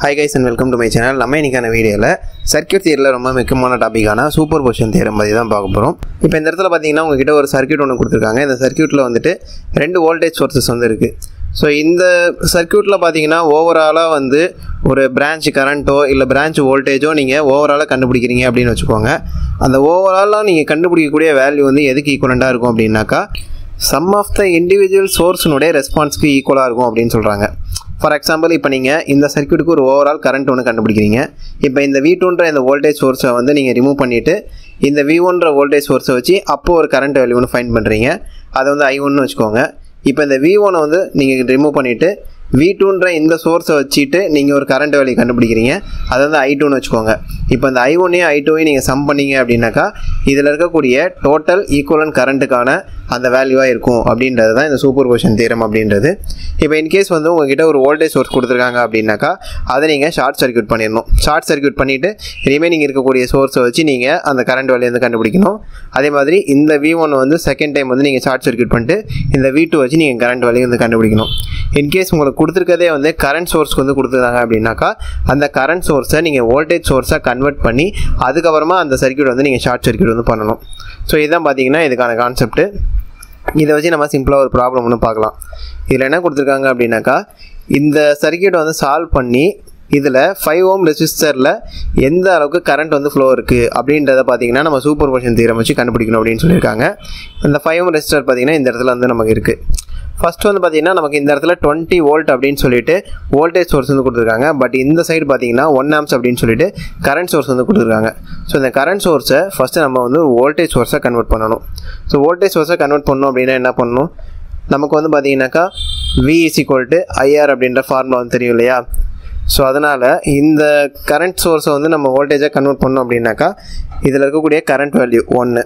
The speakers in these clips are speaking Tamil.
Hi guys and welcome to my channel. நம்ம இன்னைக்கான வீடியோல சர்க்யூட் தியரில ரொம்ப முக்கியமான டாபிக்கான சூப்பர் பொசிஷன் தியரம் பத்தி தான் பார்க்க போறோம். இப்போ இந்த இடத்துல பாத்தீங்கன்னா உங்க கிட்ட ஒரு சர்க்யூட் ஒன்னு கொடுத்திருக்காங்க. இந்த சர்க்யூட்ல வந்துட்டு ரெண்டு வோல்டேஜ் சோர்சஸ் வந்து இருக்கு. சோ இந்த சர்க்யூட்ல பாத்தீங்கன்னா ஓவராலா வந்து ஒரு பிரான்ச் கரண்டோ இல்ல பிரான்ச் வோல்டேஜோ நீங்க ஓவராலா கண்டுபிடிக்கிறீங்க அப்படினு வெச்சுக்கோங்க. அந்த ஓவராலா நீங்க கண்டுபிடிக்கக்கூடிய வேல்யூ வந்து எதுக்கு ஈக்குவலண்டா இருக்கும் அப்படினாக்கா sum of the individual source நோட ரெஸ்பான்ஸ்க்கு ஈக்குவலா இருக்கும் அப்படினு சொல்றாங்க. For example, இப்போ நீங்க இந்த சர்க்யூட்டுக்கு ஒரு ஓவரால் கரண்ட் ஒன்னு கண்டுபிடிக்கிறீங்க. இப்போ இந்த V2ன்ற இந்த வோல்டேஜ் சோர்ஸை வந்து நீங்க ரிமூவ் பண்ணிட்டு இந்த V1ன்ற வோல்டேஜ் சோர்ஸை வச்சு அப்போ ஒரு கரண்ட் வேல்யூ ஒன்னு ஃபைண்ட் பண்றீங்க. அதை வந்து I1 னு வெச்சுக்கோங்க. இப்போ இந்த V1 வந்து நீங்க ரிமூவ் பண்ணிட்டு V2ன்ற இந்த சோர்ஸை வச்சிட்டு நீங்க ஒரு கரண்ட் வேல்யூ கண்டுபிடிக்கிறீங்க. அதை வந்து I2 னு வெச்சுக்கோங்க. இப்போ இந்த I1ஐயும் I2ஐயும் நீங்க சம் பண்ணீங்க அப்படினாக்கா இதுல இருக்கக்கூடிய டோட்டல் ஈக்குவலன்ட் கரண்ட்டுக்கான அந்த வேல்யூவா இருக்கும் அப்படின்றது தான் இந்த சூப்பர் பொசிஷன் தியரம் அப்படின்றது. இப்போ இன் கேஸ் வந்து உங்ககிட்ட ஒரு வோல்டேஜ் சோர்ஸ் கொடுத்துருக்காங்க அப்படின்னாக்கா அதை நீங்க ஷார்ட் சர்க்யூட் பண்ணிடணும். ஷார்ட் சர்க்யூட் பண்ணிட்டு ரிமைனிங் இருக்கக்கூடிய சோர்ஸை வச்சு நீங்க அந்த கரண்ட் வேல்யூ வந்து கண்டுபிடிக்கணும். அதே மாதிரி இந்த V1 வந்து செகண்ட் டைம் வந்து நீங்க ஷார்ட் சர்க்யூட் பண்ணிட்டு இந்த V2 வச்சு நீங்க கரண்ட் வேல்யூ வந்து கண்டுபிடிக்கணும். இன் கேஸ் உங்களுக்கு கொடுத்துருக்கதே வந்து கரண்ட் சோர்ஸ்க்கு வந்து கொடுத்துருக்காங்க அப்படின்னாக்கா அந்த கரண்ட் சோர்ஸை நீங்க வோல்டேஜ் சோர்ஸா கன்வெர்ட் பண்ணி அதுக்கப்புறமா அந்த சர்க்யூட் வந்து நீங்க ஷார்ட் சர்க்யூட் வந்து பண்ணணும். ஸோ இதுதான் பார்த்தீங்கன்னா இதுக்கான கான்செப்ட். இதை வச்சு நம்ம சிம்பிளாக ஒரு ப்ராப்ளம் ஒன்று பார்க்கலாம். இதில் என்ன கொடுத்துருக்காங்க அப்படின்னாக்கா இந்த சர்க்யூட்டை வந்து சால்வ் பண்ணி இதில் 5 ohm ரெசிஸ்டரில் எந்த அளவுக்கு கரண்ட் வந்து ஃப்ளோ இருக்குது அப்படின்றத பார்த்தீங்கன்னா நம்ம சூப்பர் பொசிஷன் தியரம் வச்சு கண்டுபிடிக்கணும் அப்படின்னு சொல்லியிருக்காங்க. இந்த 5 ohm ரெசிஸ்டர் பார்த்தீங்கன்னா இந்த இடத்துல வந்து நமக்கு இருக்குது. ஃபர்ஸ்ட் வந்து பார்த்தீங்கன்னா நமக்கு இந்த இடத்துல 20 வோல்ட் அப்படின்னு சொல்லிட்டு வோல்டேஜ் சோர்ஸ் வந்து கொடுத்துருக்காங்க. பட் இந்த சைடு பார்த்தீங்கன்னா 1 amps அப்படின்னு சொல்லிட்டு கரண்ட் சோர்ஸ் வந்து கொடுத்துருக்காங்க. ஸோ இந்த கரண்ட் சோர்ஸை ஃபஸ்ட்டு நம்ம வந்து ஒரு வோல்டேஜ் சோர்ஸை கன்வெர்ட் பண்ணணும். ஸோ வோல்டேஜ் சோர்ஸை கன்வெர்ட் பண்ணணும் அப்படின்னா என்ன பண்ணணும், நமக்கு வந்து பார்த்தீங்கன்னாக்கா V = IR அப்படின்ற ஃபார்முலா வந்து தெரியும் இல்லையா. ஸோ அதனால் இந்த கரண்ட் சோர்ஸை வந்து நம்ம வோல்டேஜாக கன்வெர்ட் பண்ணோம் அப்படின்னாக்கா இதில் இருக்கக்கூடிய கரண்ட் வேல்யூ 1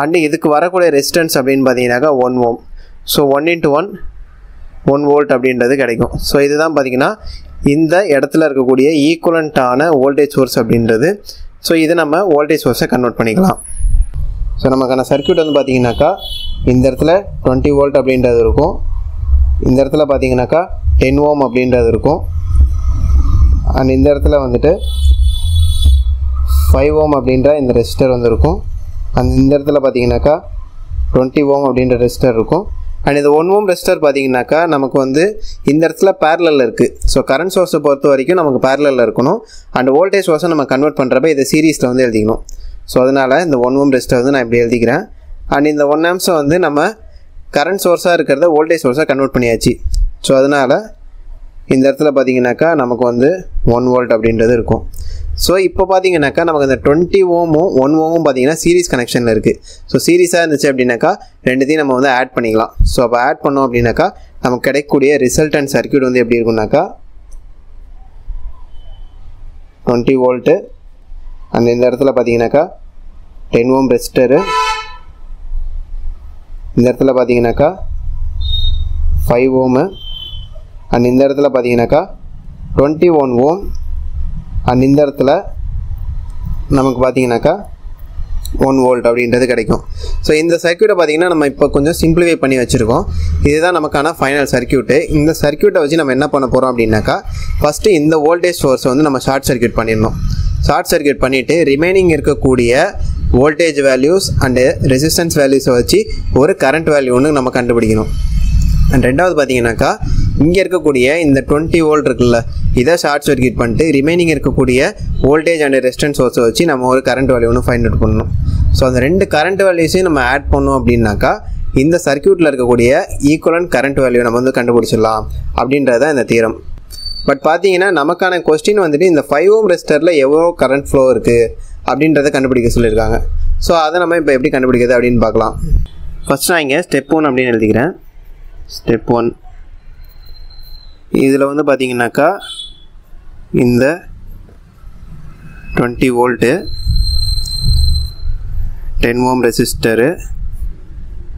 அண்டு இதுக்கு வரக்கூடிய ரெசிஸ்டன்ஸ் அப்படின்னு பார்த்தீங்கன்னாக்கா 1 ohm. ஸோ 1 × 1 வோல்ட் அப்படின்றது கிடைக்கும். ஸோ இதுதான் பார்த்தீங்கன்னா இந்த இடத்துல இருக்கக்கூடிய ஈக்குவலண்ட்டான வோல்டேஜ் சோர்ஸ் அப்படின்றது. ஸோ இது நம்ம வோல்டேஜ் சோர்ஸை கன்வெர்ட் பண்ணிக்கலாம். ஸோ நமக்கான சர்க்யூட் வந்து பார்த்தீங்கன்னாக்கா இந்த இடத்துல 20 வோல்ட் அப்படின்றது இருக்கும். இந்த இடத்துல பார்த்தீங்கன்னாக்கா 10 ohm அப்படின்றது இருக்கும். அண்ட் இந்த இடத்துல வந்துட்டு 5 ohm அப்படின்ற இந்த ரெசிஸ்டர் வந்து இருக்கும். அண்ட் இந்த இடத்துல பார்த்தீங்கன்னாக்கா 20 ohm அப்படின்ற ரெசிஸ்டர் இருக்கும். அண்ட் இந்த 1 ohm ரெசிஸ்டர் பார்த்தீங்கன்னாக்கா நமக்கு வந்து இந்த இடத்துல பேரலலில் இருக்குது. ஸோ கரண்ட் சோர்ஸை பொறுத்த வரைக்கும் நமக்கு பேரலலில் இருக்கணும். அண்ட் வோல்டேஜ் சோர்ஸை நம்ம கன்வெர்ட் பண்ணுறப்ப இதை சீரீஸில் வந்து எழுதிக்கணும். ஸோ அதனால் இந்த 1 ohm ரெசிஸ்டர் வந்து நான் இப்படி எழுதிக்கிறேன். அண்ட் இந்த 1 amps வந்து நம்ம கரண்ட் சோர்ஸாக இருக்கிறத வோல்டேஜ் சோர்ஸாக கன்வெர்ட் பண்ணியாச்சு. ஸோ அதனால் இந்த இடத்துல பார்த்தீங்கன்னாக்கா நமக்கு வந்து 1 வோல்ட் அப்படின்றது இருக்கும். ஸோ இப்போ பார்த்தீங்கன்னாக்கா நமக்கு இந்த 20 ohமும் 1 ohமும் பார்த்தீங்கன்னா சீரிஸ் கனெக்ஷனில் இருக்குது. ஸோ சீரிஸாக இருந்துச்சு அப்படின்னாக்கா ரெண்டுத்தையும் நம்ம வந்து ஆட் பண்ணிக்கலாம். ஸோ அப்போ ஆட் பண்ணோம் அப்படின்னாக்கா நமக்கு கிடைக்கக்கூடிய ரிசல்டன்ட் சர்க்யூட் வந்து எப்படி இருக்குன்னாக்கா 20 வோல்ட்டு அண்ட் இந்த இடத்துல பார்த்தீங்கன்னாக்கா 10 ohm ரெசிஸ்டரு, இந்த இடத்துல பார்த்தீங்கன்னாக்கா 5 ohm அண்ட் இந்த இடத்துல பார்த்தீங்கன்னாக்கா 21 ohm அண்ட் இந்த இடத்துல நமக்கு பார்த்தீங்கன்னாக்கா 1 வோல்ட் அப்படின்றது கிடைக்கும். ஸோ இந்த சர்க்யூட்டை பார்த்தீங்கன்னா நம்ம இப்போ கொஞ்சம் சிம்பிளிஃபை பண்ணி வச்சுருக்கோம். இதுதான் நமக்கான ஃபைனல் சர்க்யூட்டு. இந்த சர்க்யூட்டை வச்சு நம்ம என்ன பண்ண போகிறோம் அப்படின்னாக்கா ஃபஸ்ட்டு இந்த வோல்டேஜ் சோர்ஸை வந்து நம்ம ஷார்ட் சர்க்யூட் பண்ணிடணும். ஷார்ட் சர்க்யூட் பண்ணிவிட்டு ரிமைனிங் இருக்கக்கூடிய வோல்டேஜ் வேல்யூஸ் அண்டு ரெசிஸ்டன்ஸ் வேல்யூஸை வச்சு ஒரு கரண்ட் வேல்யூ ஒன்று நம்ம கண்டுபிடிக்கணும். அண்ட் ரெண்டாவது பார்த்தீங்கன்னாக்கா இங்கே இருக்கக்கூடிய இந்த 20 வோல்ட் இருக்குல்ல இதை ஷார்ட் சர்க்யூட் பண்ணிட்டு ரிமைனிங் இருக்கக்கூடிய வோல்டேஜ் அண்ட் ரெசிஸ்டன்ஸ் சோர்ஸை வச்சு நம்ம ஒரு கரண்ட் வேல்யூ ஒன்று ஃபைண்ட் அவுட் பண்ணணும். ஸோ அந்த ரெண்டு கரண்ட் வேல்யூஸையும் நம்ம ஆட் பண்ணோம் அப்படின்னாக்கா இந்த சர்க்யூட்டில் இருக்கக்கூடிய ஈக்குவலன்ட் கரண்ட் வேல்யூ நம்ம வந்து கண்டுபிடிச்சிடலாம் அப்படின்றத இந்த தியரம். பட் பார்த்தீங்கன்னா நமக்கான கொஸ்டின் வந்துட்டு இந்த 5 ohm ரெசிஸ்டரில் எவ்வளோ கரண்ட் ஃப்ளோ இருக்குது அப்படின்றத கண்டுபிடிக்க சொல்லியிருக்காங்க. ஸோ அதை நம்ம இப்போ எப்படி கண்டுபிடிக்கிறது அப்படின்னு பார்க்கலாம். ஃபஸ்ட் நான் இங்கே ஸ்டெப் 1 அப்படின்னு எழுதிக்கிறேன். ஸ்டெப் 1 இதில் வந்து பார்த்தீங்கன்னாக்கா இந்த 20 வோல்ட்டு 10 ohm ரெசிஸ்டரு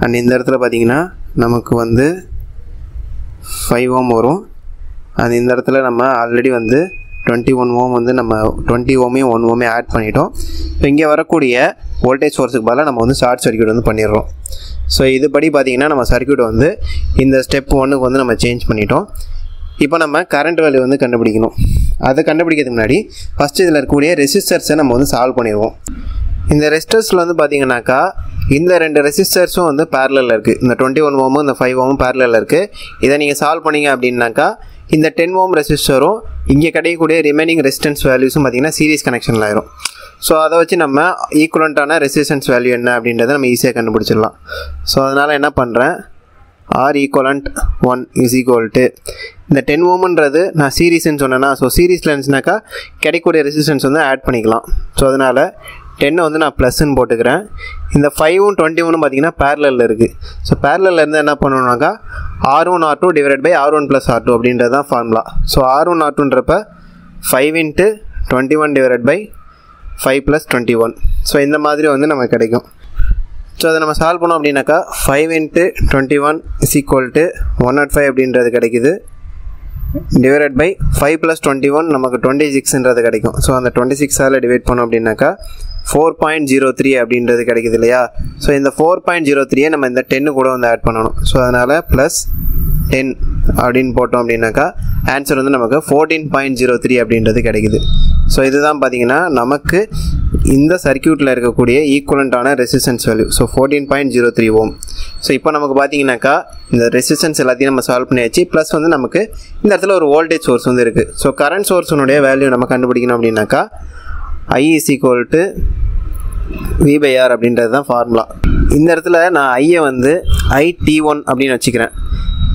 அண்ட் இந்த இடத்துல பார்த்தீங்கன்னா நமக்கு வந்து 5 ohm வரும். அண்ட் இந்த இடத்துல நம்ம ஆல்ரெடி வந்து 21 ohm வந்து நம்ம 20 ohமையும் 1 ohமையும் ஆட் பண்ணிட்டோம். இப்போ இங்கே வரக்கூடிய வோல்டேஜ் சோர்ஸுக்கு பதிலாக நம்ம வந்து ஷார்ட் சர்க்யூட் வந்து பண்ணிடுறோம். ஸோ இதுபடி பார்த்தீங்கன்னா நம்ம சர்க்யூட் வந்து இந்த ஸ்டெப் 1க்கு வந்து நம்ம சேஞ்ச் பண்ணிட்டோம். இப்போ நம்ம கரண்ட் வேல்யூ வந்து கண்டுபிடிக்கணும். அதை கண்டுபிடிக்கிறதுக்கு முன்னாடி ஃபஸ்ட்டு இதில் இருக்கக்கூடிய ரெசிஸ்டர்ஸை நம்ம வந்து சால்வ் பண்ணிடுவோம். இந்த ரெசிஸ்டர்ஸில் வந்து பார்த்தீங்கன்னாக்கா இந்த ரெண்டு ரெசிஸ்டர்ஸும் வந்து பேரலில் இருக்குது. இந்த 21 ஓமும் இந்த 5 ஓமும் பேரலில் இருக்குது. இதை நீங்கள் சால்வ் பண்ணிங்க அப்படின்னாக்கா இந்த 10 ஓம் ரெசிஸ்டரும் இங்கே கிடைக்கக்கூடிய ரிமைனிங் ரெசிஸ்டன்ஸ் வேல்யூஸும் பார்த்திங்கன்னா சீரிஸ் கனெக்ஷனில் ஆயிரும். ஸோ அதை வச்சு நம்ம ஈக்குவலண்ட்டான ரெசிஸ்டன்ஸ் வேல்யூ என்ன அப்படின்றத நம்ம ஈஸியாக கண்டுபிடிச்சிடலாம். ஸோ அதனால் என்ன பண்ணுறேன், R equivalent 1 is equal to இந்த 10 ஓம்ன்றது நான் சீரீஸ்ன்னு சொன்னேன்னா, ஸோ சீரீஸில் இருந்துச்சுனாக்கா கிடைக்கக்கூடிய ரெசிஸ்டன்ஸ் வந்து ஆட் பண்ணிக்கலாம். ஸோ அதனால் 10 வந்து நான் ப்ளஸ்ன்னு போட்டுக்கிறேன். இந்த 5ம் 21 பார்த்திங்கன்னா பேரலில் இருக்குது. ஸோ பேரலில் இருந்து என்ன பண்ணணுன்னாக்கா R1 R2 divide by R1 + R2 அப்படின்றது தான் ஃபார்முலா. ஸோ R1 R2ன்றப்ப 5 × 21 டிவைட் பை 5 + 21. ஸோ இந்த மாதிரி வந்து நமக்கு கிடைக்கும். ஸோ அதை நம்ம சால்வ் பண்ணோம் அப்படின்னாக்கா 5 × 21 இஸ் ஈக்குவல் டு 105 அப்படின்றது கிடைக்குது. டிவைட் பை 5 + 21 நமக்கு 26ன்றது கிடைக்கும். ஸோ அந்த 26ஆல் டிவைட் பண்ணோம் அப்படின்னாக்கா 4.03 அப்படின்றது கிடைக்குது இல்லையா. ஸோ இந்த 4.03 நம்ம இந்த 10 கூட வந்து ஆட் பண்ணணும். ஸோ அதனால் +10 அப்படின்னு போட்டோம் அப்படின்னாக்கா ஆன்சர் வந்து நமக்கு 14.03 அப்படின்றது கிடைக்குது. ஸோ இதுதான் பார்த்திங்கன்னா நமக்கு இந்த சர்க்யூட்டில் இருக்கக்கூடிய ஈக்குவலண்ட்டான ரெசிஸ்டன்ஸ் வேல்யூ. ஸோ 14.03 ஓம். ஸோ இப்போ நமக்கு பார்த்திங்கனாக்கா இந்த ரெசிஸ்டன்ஸ் எல்லாத்தையும் நம்ம சால்வ் பண்ணியாச்சு. ப்ளஸ் வந்து நமக்கு இந்த இடத்துல ஒரு வோல்டேஜ் சோர்ஸ் வந்து இருக்குது. ஸோ கரண்ட் சோர்ஸுனுடைய வேல்யூ நம்ம கண்டுபிடிக்கணும் அப்படின்னாக்கா I = V/R அப்படின்றது தான் ஃபார்முலா. இந்த இடத்துல நான் ஐயை வந்து IT1 அப்படின்னு வச்சுக்கிறேன்.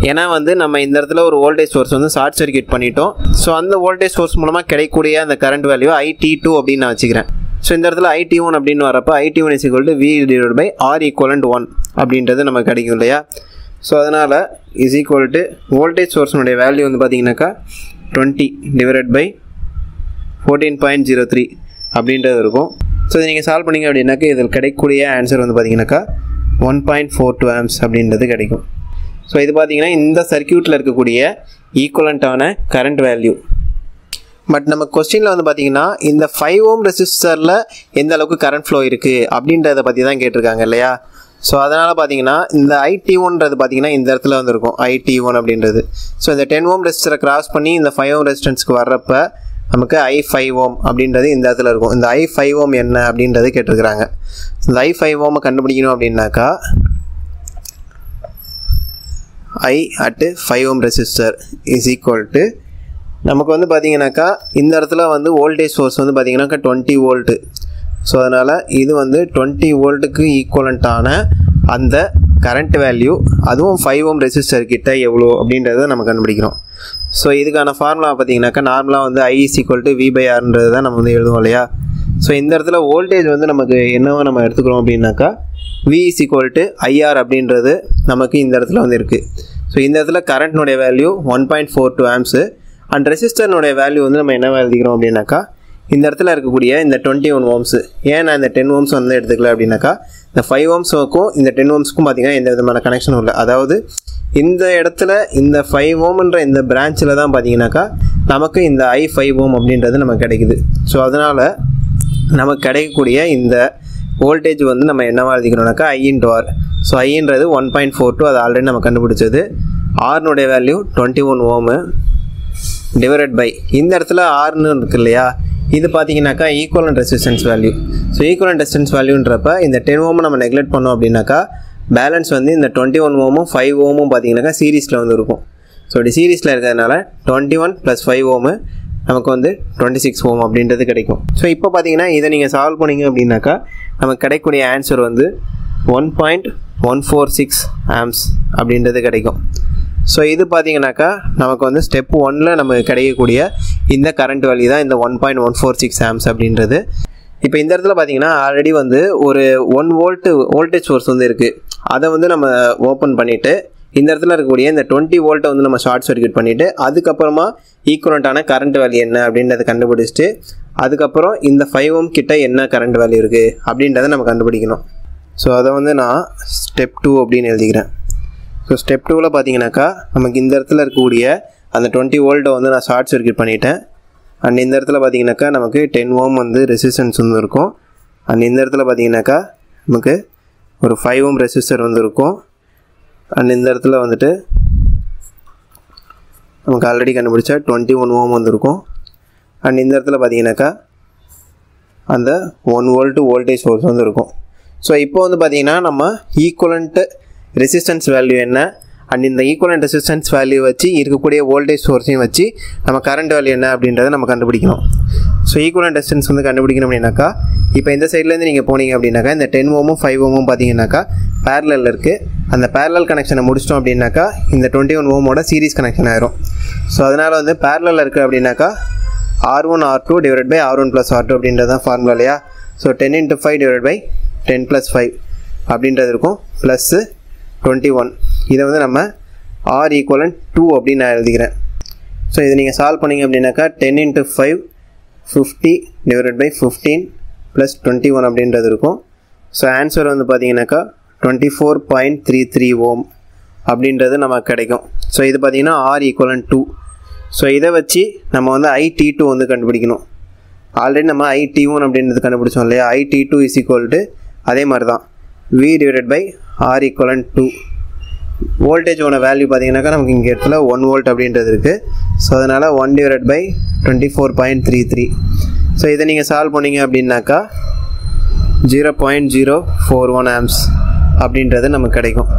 ஏன்னா வந்து நம்ம இந்த இடத்துல ஒரு வோல்டேஜ் சோர்ஸ் வந்து ஷார்ட் சர்க்யூட் பண்ணிட்டோம். ஸோ அந்த வோல்டேஜ் சோர்ஸ் மூலமாக கிடைக்கக்கூடிய அந்த கரண்ட் வேல்யூ IT2 அப்படின்னு நான் வச்சுக்கிறேன். ஸோ இந்த இடத்துல IT1 அப்படின்னு வரப்போ IT1 = V/R = 1 அப்படின்றது நமக்கு கிடைக்கும் இல்லையா. ஸோ அதனால் இஸ் ஈக்குவல் டு வோல்டேஜ் சோர்ஸினுடைய வேல்யூ வந்து பார்த்திங்கனாக்கா 20 டிவைட் பை 14.03 அப்படின்றது இருக்கும். ஸோ இதை நீங்கள் சால்வ் பண்ணிங்க அப்படின்னாக்கா இதில் கிடைக்கக்கூடிய ஆன்சர் வந்து பார்த்திங்கனாக்கா 1.42 ஆம்ஸ் அப்படின்றது கிடைக்கும். ஸோ இது பார்த்திங்கன்னா இந்த சர்க்யூட்டில் இருக்கக்கூடிய ஈக்குவலண்ட்டான கரண்ட் வேல்யூ. பட் நம்ம கொஸ்டினில் வந்து பார்த்திங்கன்னா இந்த 5 ஓம் ரெசிஸ்டரில் எந்த அளவுக்கு கரண்ட் ஃப்ளோ இருக்குது அப்படின்றத பற்றி தான் கேட்டிருக்காங்க இல்லையா. ஸோ அதனால் பார்த்திங்கன்னா இந்த IT1ன்றது பார்த்திங்கன்னா இந்த இடத்துல வந்து இருக்கும் IT1 அப்படின்றது. ஸோ இந்த 10 ஓம் ரெசிஸ்டரை கிராஸ் பண்ணி இந்த 5 ஓம் ரெசிஸ்டன்ஸ்க்கு வர்றப்ப நமக்கு I5 ஓம் அப்படின்றது இந்த இடத்துல இருக்கும். இந்த I5 ஓம் என்ன அப்படின்றது கேட்டிருக்கிறாங்க. இந்த I5 ஓமை கண்டுபிடிக்கணும் அப்படின்னாக்கா I at 5 ohm resistor is equal to நமக்கு வந்து பார்த்திங்கனாக்கா இந்த இடத்துல வந்து வோல்டேஜ் சோர்ஸ் வந்து பார்த்திங்கனாக்கா 20 வோல்ட்டு. ஸோ அதனால் இது வந்து 20 வோல்ட்டுக்கு ஈக்குவலண்ட்டான அந்த கரண்ட் வேல்யூ, அதுவும் 5 ஓம் ரெசிஸ்டர் கிட்ட எவ்வளோ அப்படின்றத நம்ம கண்டுபிடிக்கிறோம். ஸோ இதுக்கான ஃபார்முலா பார்த்திங்கனாக்கா நார்மலாக வந்து I = V/Rன்றது தான் நம்ம வந்து எழுதுவோம் இல்லையா. ஸோ இந்த இடத்துல வோல்டேஜ் வந்து நமக்கு என்னவோ நம்ம எடுத்துக்கிறோம் அப்படின்னாக்கா V = IR அப்படின்றது நமக்கு இந்த இடத்துல வந்து இருக்குது. ஸோ இந்த இடத்துல கரண்ட்னுடைய வேல்யூ 1.42 ஆம்ஸு அண்ட் ரெசிஸ்டர்னுடைய வேல்யூ வந்து நம்ம என்ன எழுதிக்கிறோம் அப்படின்னாக்கா இந்த இடத்துல இருக்கக்கூடிய இந்த 21 ஓம்ஸு. ஏன் நான் இந்த 10 ஓம்ஸ் வந்து எடுத்துக்கல அப்படின்னாக்கா இந்த 5 ஓம்ஸுக்கும் இந்த 10 ஓம்ஸுக்கும் பார்த்திங்கன்னா எந்த விதமான கனெக்ஷனும் இல்லை. அதாவது இந்த இடத்துல இந்த 5 ஓம்ன்ற இந்த பிரான்ச்சில் தான் பார்த்திங்கனாக்கா நமக்கு இந்த I5 ஓம் அப்படின்றது நமக்கு கிடைக்குது. ஸோ அதனால் நமக்கு கிடைக்கக்கூடிய இந்த வோல்டேஜ் வந்து நம்ம என்னவா எழுதிக்கிறோம்னாக்கா I/R. ஸோ ஐன்றது 1.42, அது ஆல்ரெடி நம்ம கண்டுபிடிச்சது. ஆர்னுடைய வேல்யூ 21 ஓமு டிவைட் பை இந்த இடத்துல ஆர்னு இருக்கு இல்லையா, இது பார்த்திங்கனாக்கா equivalent resistance value. So equivalent resistance வேல்யூன்றப்ப இந்த 10 ஓமை நம்ம நெக்லெக்ட் பண்ணோம் அப்படின்னாக்கா பேலன்ஸ் வந்து இந்த 21 ஓமும் 5 ஓமும் பார்த்திங்கனாக்கா சீரீஸில் வந்து இருக்கும். ஸோ இப்படி சீரீஸில் இருக்கிறதுனால 21 + 5 ஓமு நமக்கு வந்து 26 ஓம் அப்படின்றது கிடைக்கும். ஸோ இப்போ பார்த்திங்கன்னா இதை நீங்கள் சால்வ் பண்ணிங்க அப்படின்னாக்கா நமக்கு கிடைக்கக்கூடிய ஆன்சர் வந்து 1.146 ஆம்ஸ் அப்படின்றது கிடைக்கும். ஸோ இது பார்த்திங்கனாக்கா நமக்கு வந்து ஸ்டெப் 1ல் நமக்கு கிடைக்கக்கூடிய இந்த கரண்ட் வேல்யூ தான் இந்த 1.146 ஆம்ஸ் அப்படின்றது. இப்போ இந்த இடத்துல பார்த்திங்கன்னா ஆல்ரெடி வந்து ஒரு 1 வோல்ட்டு வோல்டேஜ் சோர்ஸ் வந்து இருக்குது. அதை வந்து நம்ம ஓப்பன் பண்ணிவிட்டு இந்த இடத்துல இருக்கக்கூடிய இந்த 20 வோல்ட்டை வந்து நம்ம ஷார்ட் சர்க்யூட் பண்ணிவிட்டு அதுக்கப்புறமா ஈக்குவலண்ட்டான கரண்ட் வேல்யூ என்ன அப்படின்றத கண்டுபிடிச்சிட்டு அதுக்கப்புறம் இந்த 5 ஓம் கிட்ட என்ன கரண்ட் வேல்யூ இருக்குது அப்படின்றத நம்ம கண்டுபிடிக்கணும். ஸோ அதை வந்து நான் ஸ்டெப் 2 அப்படின்னு எழுதிக்கிறேன். ஸோ ஸ்டெப் 2ல் பார்த்திங்கனாக்கா நமக்கு இந்த இடத்துல இருக்கக்கூடிய அந்த 20 வோல்ட்டை வந்து நான் ஷார்ட் சர்க்யூட் பண்ணிவிட்டேன். அண்ட் இந்த இடத்துல பார்த்திங்கனாக்கா நமக்கு 10 ஓம் வந்து ரெசிஸ்டன்ஸ் வந்து இருக்கும். அண்ட் இந்த இடத்துல பார்த்திங்கனாக்கா நமக்கு ஒரு 5 ஓம் ரெசிஸ்டர் வந்து இருக்கும். அண்ட் இந்த இடத்துல வந்துட்டு நமக்கு ஆல்ரெடி கண்டுபிடிச்சா 21 ஓம் வந்து இருக்கும். அண்ட் இந்த இடத்துல பார்த்தீங்கன்னாக்கா அந்த 1 வோல்ட் வோல்டேஜ் சோர்ஸ் வந்து இருக்கும். ஸோ இப்போ வந்து பார்த்தீங்கன்னா நம்ம ஈக்குவலண்ட் ரெசிஸ்டன்ஸ் வேல்யூ என்ன அண்ட் இந்த ஈக்குவலண்ட் ரெசிஸ்டன்ஸ் வேல்யூ வச்சு இருக்கக்கூடிய வோல்டேஜ் சோர்ஸையும் வச்சு நம்ம கரண்ட் வேல்யூ என்ன அப்படின்றத நம்ம கண்டுபிடிக்கணும். ஸோ ஈக்குவலண்ட் ரெசிஸ்டன்ஸ் வந்து கண்டுபிடிக்கணும் அப்படின்னாக்கா இப்போ இந்த சைட்லேருந்து நீங்கள் போனீங்க அப்படின்னாக்கா இந்த 10 ஓமும் 5 ஓமும் பார்த்தீங்கன்னாக்கா பேரலில் இருக்குது. அந்த பேரலல் கனெக்ஷனை முடிச்சிட்டோம் அப்படின்னாக்கா இந்த 21 ஓமோட சீரிஸ் கனெக்ஷன் ஆயிரும். ஸோ அதனால் வந்து பேரலில் இருக்குது அப்படின்னாக்கா R1 R2 divided by R1 plus R2 அப்படின்றது தான் ஃபார்முலா இல்லையா. So 10 into 5 divided by 10 plus 5 அப்படின்றது இருக்கும் ப்ளஸ்ஸு 21. இதை வந்து நம்ம R equivalent 2 அப்படின்னு நான் எழுதிக்கிறேன். ஸோ இதை நீங்கள் சால்வ் பண்ணிங்க அப்படின்னாக்கா 10 into 5 50 divided by 15 plus 21 அப்படின்றது இருக்கும். ஸோ ஆன்சர் வந்து பார்த்தீங்கன்னாக்கா 24.33 ஓம் அப்படின்றது நமக்கு கிடைக்கும். ஸோ இது பார்த்தீங்கன்னா R equivalent 2. ஸோ இதை வச்சு நம்ம வந்து IT2 வந்து கண்டுபிடிக்கணும். ஆல்ரெடி நம்ம IT1 அப்படின்றது கண்டுபிடிச்சோம் இல்லையா. IT2 is equal to அதே மாதிரி தான் V divided by R equivalent 2. வோல்டேஜோட value பார்த்தீங்கன்னாக்கா நமக்கு இங்கே இடத்துல 1 வோல்ட் அப்படின்றது இருக்குது. ஸோ அதனால் 1 divided by 24.33. ஸோ இதை நீங்கள் சால்வ் பண்ணிங்க அப்படின்னாக்கா 0.041 ஆம்ஸ் அப்படின்றது நமக்கு கிடைக்கும்.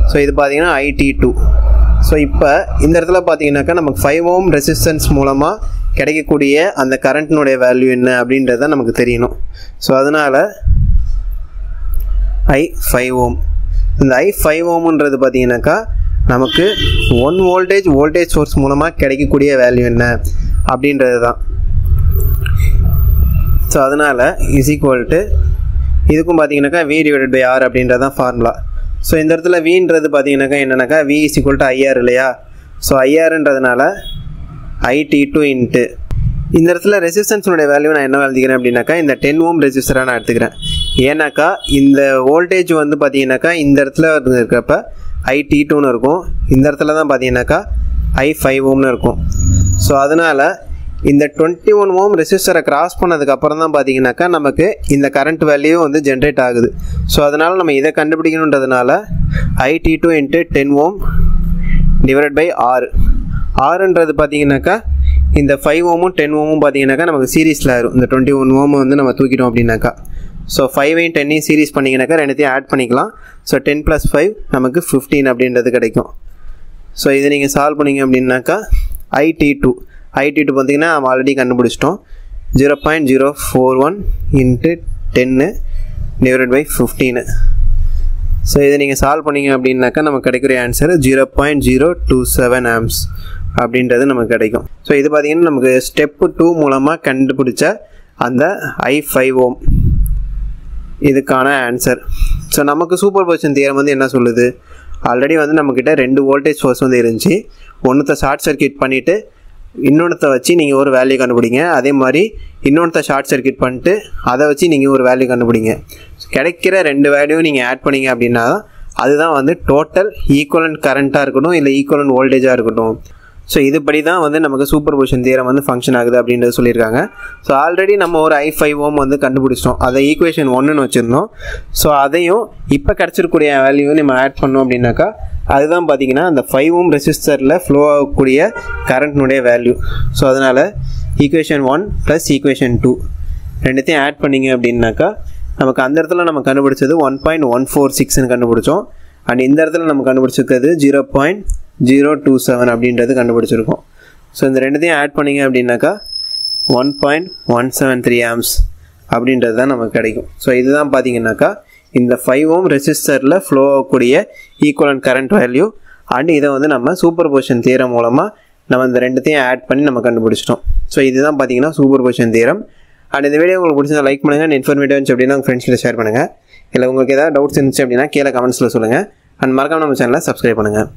ஸோ இது பார்த்தீங்கன்னா IT2. ஸோ இப்போ இந்த இடத்துல பார்த்தீங்கன்னாக்கா நமக்கு 5 ஓம் ரெசிஸ்டன்ஸ் மூலமாக கிடைக்கக்கூடிய அந்த கரண்ட்னுடைய வேல்யூ என்ன அப்படின்றத நமக்கு தெரியணும். ஸோ அதனால் I5 ஓம். இந்த I5 ஓம்ன்றது பார்த்தீங்கன்னாக்கா நமக்கு 1 வோல்டேஜ் சோர்ஸ் மூலமாக கிடைக்கக்கூடிய வேல்யூ என்ன அப்படின்றது தான். ஸோ அதனால் இஸ் ஈக்குவல் டு இதுக்கும் பார்த்தீங்கன்னாக்கா V divided by R அப்படின்றது தான் ஃபார்முலா. ஸோ இந்த இடத்துல Vன்றது பார்த்தீங்கன்னாக்கா என்னன்னாக்கா V is equal to IR இல்லையா. ஸோ IRன்றதுனால IT2 இன்ட்டு இந்த இடத்துல ரெசிஸ்டன்ஸுடைய வேல்யூ நான் என்ன எழுதிக்கிறேன் அப்படின்னாக்கா இந்த 10 ஓம் ரெசிஸ்டராக நான் எடுத்துக்கிறேன். ஏன்னாக்கா இந்த வோல்டேஜ் வந்து பார்த்தீங்கன்னாக்கா இந்த இடத்துல இருக்கிறப்ப IT2ன்னு இருக்கும். இந்த இடத்துல தான் பார்த்தீங்கன்னாக்கா I5 ஓம்னு இருக்கும். ஸோ அதனால் இந்த 21 ஓம் ரெசிஸ்டரை கிராஸ் பண்ணதுக்கப்புறம் தான் பார்த்தீங்கன்னாக்கா நமக்கு இந்த கரண்ட் வேல்யூ வந்து ஜென்ரேட் ஆகுது. ஸோ அதனால் நம்ம இதை கண்டுபிடிக்கணுன்றதுனால IT2 into 10 ohm divide by R. Rன்றது பார்த்தீங்கன்னாக்கா இந்த 5 ஓமும் 10 ஓமும் பார்த்தீங்கன்னாக்கா நமக்கு சீரீஸில் ஆயிரும். இந்த 21 ஓம் வந்து நம்ம தூக்கிட்டோம் அப்படின்னாக்கா. ஸோ 5ஐயும் 10ஐயும் சீரீஸ் பண்ணிங்கனாக்கா ரெண்டுத்தையும் ஆட் பண்ணிக்கலாம். ஸோ 10 + 5 நமக்கு 15 அப்படின்றது கிடைக்கும். ஸோ இதை நீங்கள் சால்வ் பண்ணிங்க அப்படின்னாக்கா IT2 பார்த்தீங்கன்னா நம்ம ஆல்ரெடி கண்டுபிடிச்சிட்டோம். 0.041 இன்ட்டு 10 டிவைட் பை 15. ஸோ இதை நீங்கள் சால்வ் பண்ணிங்க அப்படின்னாக்கா நமக்கு கிடைக்கிற ஆன்சர் 0.027 ஆம்ஸ் அப்படின்றது நமக்கு கிடைக்கும். ஸோ இது பார்த்திங்கன்னா நமக்கு ஸ்டெப்பு 2 மூலமாக கண்டுபிடிச்ச அந்த I5 ஓம் இதுக்கான ஆன்சர். ஸோ நமக்கு சூப்பர் பொசிஷன் தியரம் வந்து என்ன சொல்லுது, ஆல்ரெடி வந்து நம்மக்கிட்ட 2 வோல்டேஜ் சோர்ஸ் வந்து இருந்துச்சு. ஒன்றுத்தை ஷார்ட் சர்க்யூட் பண்ணிவிட்டு இன்னொன்றத்தை வச்சு நீங்கள் ஒரு வேல்யூ கண்டுபிடிங்க. அதே மாதிரி இன்னொன்றத்தை ஷார்ட் சர்க்யூட் பண்ணிட்டு அதை வச்சு நீங்கள் ஒரு வேல்யூ கண்டுபிடிங்க. கிடைக்கிற 2 வேல்யூ நீங்கள் ஆட் பண்ணிங்க அப்படின்னா அதுதான் வந்து டோட்டல் ஈக்குவலண்ட் கரண்ட்டாக இருக்கட்டும் இல்லை ஈக்குவலண்ட் வோல்டேஜாக இருக்கட்டும். ஸோ இதுபடி தான் வந்து நமக்கு சூப்பர் பொசிஷன் தியரம் வந்து ஃபங்க்ஷன் ஆகுது அப்படின்றது சொல்லியிருக்காங்க. ஸோ ஆல்ரெடி நம்ம ஒரு I5 ஓம் வந்து கண்டுபிடிச்சிட்டோம். அதை ஈக்குவேஷன் 1ன்னு வச்சுருந்தோம். ஸோ அதையும் இப்போ கிடச்சிருக்கூடிய வேல்யூ நம்ம ஆட் பண்ணோம் அப்படின்னாக்கா அதுதான் பார்த்திங்கன்னா அந்த 5 ஓம் ரெசிஸ்டரில் ஃப்ளோ ஆகக்கூடிய கரண்ட்னுடைய வேல்யூ. ஸோ அதனால் ஈக்குவேஷன் 1 + ஈக்குவேஷன் 2 ரெண்டுத்தையும் ஆட் பண்ணிங்க அப்படின்னாக்கா நமக்கு அந்த இடத்துல நம்ம கண்டுபிடிச்சது 1.146ன்னு கண்டுபிடிச்சோம். அண்ட் இந்த இடத்துல நம்ம கண்டுபிடிச்சிருக்கிறது 0.027 அப்படின்றது கண்டுபிடிச்சிருக்கோம். ஸோ இந்த ரெண்டுத்தையும் ஆட் பண்ணிங்க அப்படின்னாக்கா 1.173 ஆம்ஸ் அப்படின்றது தான் நமக்கு கிடைக்கும். ஸோ இதுதான் பார்த்தீங்கன்னாக்கா இந்த 5 ஓம் ரெசிஸ்டரில் ஃப்ளோ ஆகக்கூடிய ஈக்குவலண்ட் கரண்ட் வேல்யூ. அண்ட் இதை வந்து நம்ம சூப்பர் பொசிஷன் தியரம் மூலமாக நம்ம இந்த ரெண்டுத்தையும் ஆட் பண்ணி நம்ம கண்டுபிடிச்சிட்டோம். ஸோ இதுதான் பார்த்தீங்கன்னா சூப்பர் பொசிஷன் தியரம். அண்ட் இந்த வீடியோ உங்களுக்கு பிடிச்சா லைக் பண்ணுங்கள். இன்ஃபர்மேட்டிவ் இருந்துச்சு அப்படின்னா உங்கள் ஃப்ரெண்ட்ஸ்கிட்ட ஷேர் பண்ணுங்கள். இல்லை உங்களுக்கு ஏதாவது டவுட்ஸ் இருந்துச்சு அப்படின்னா கீழே கமெண்ட்ஸில் சொல்லுங்கள். அண்ட் மறக்காம நம்ம சேனலை சப்ஸ்கிரைப் பண்ணுங்கள்.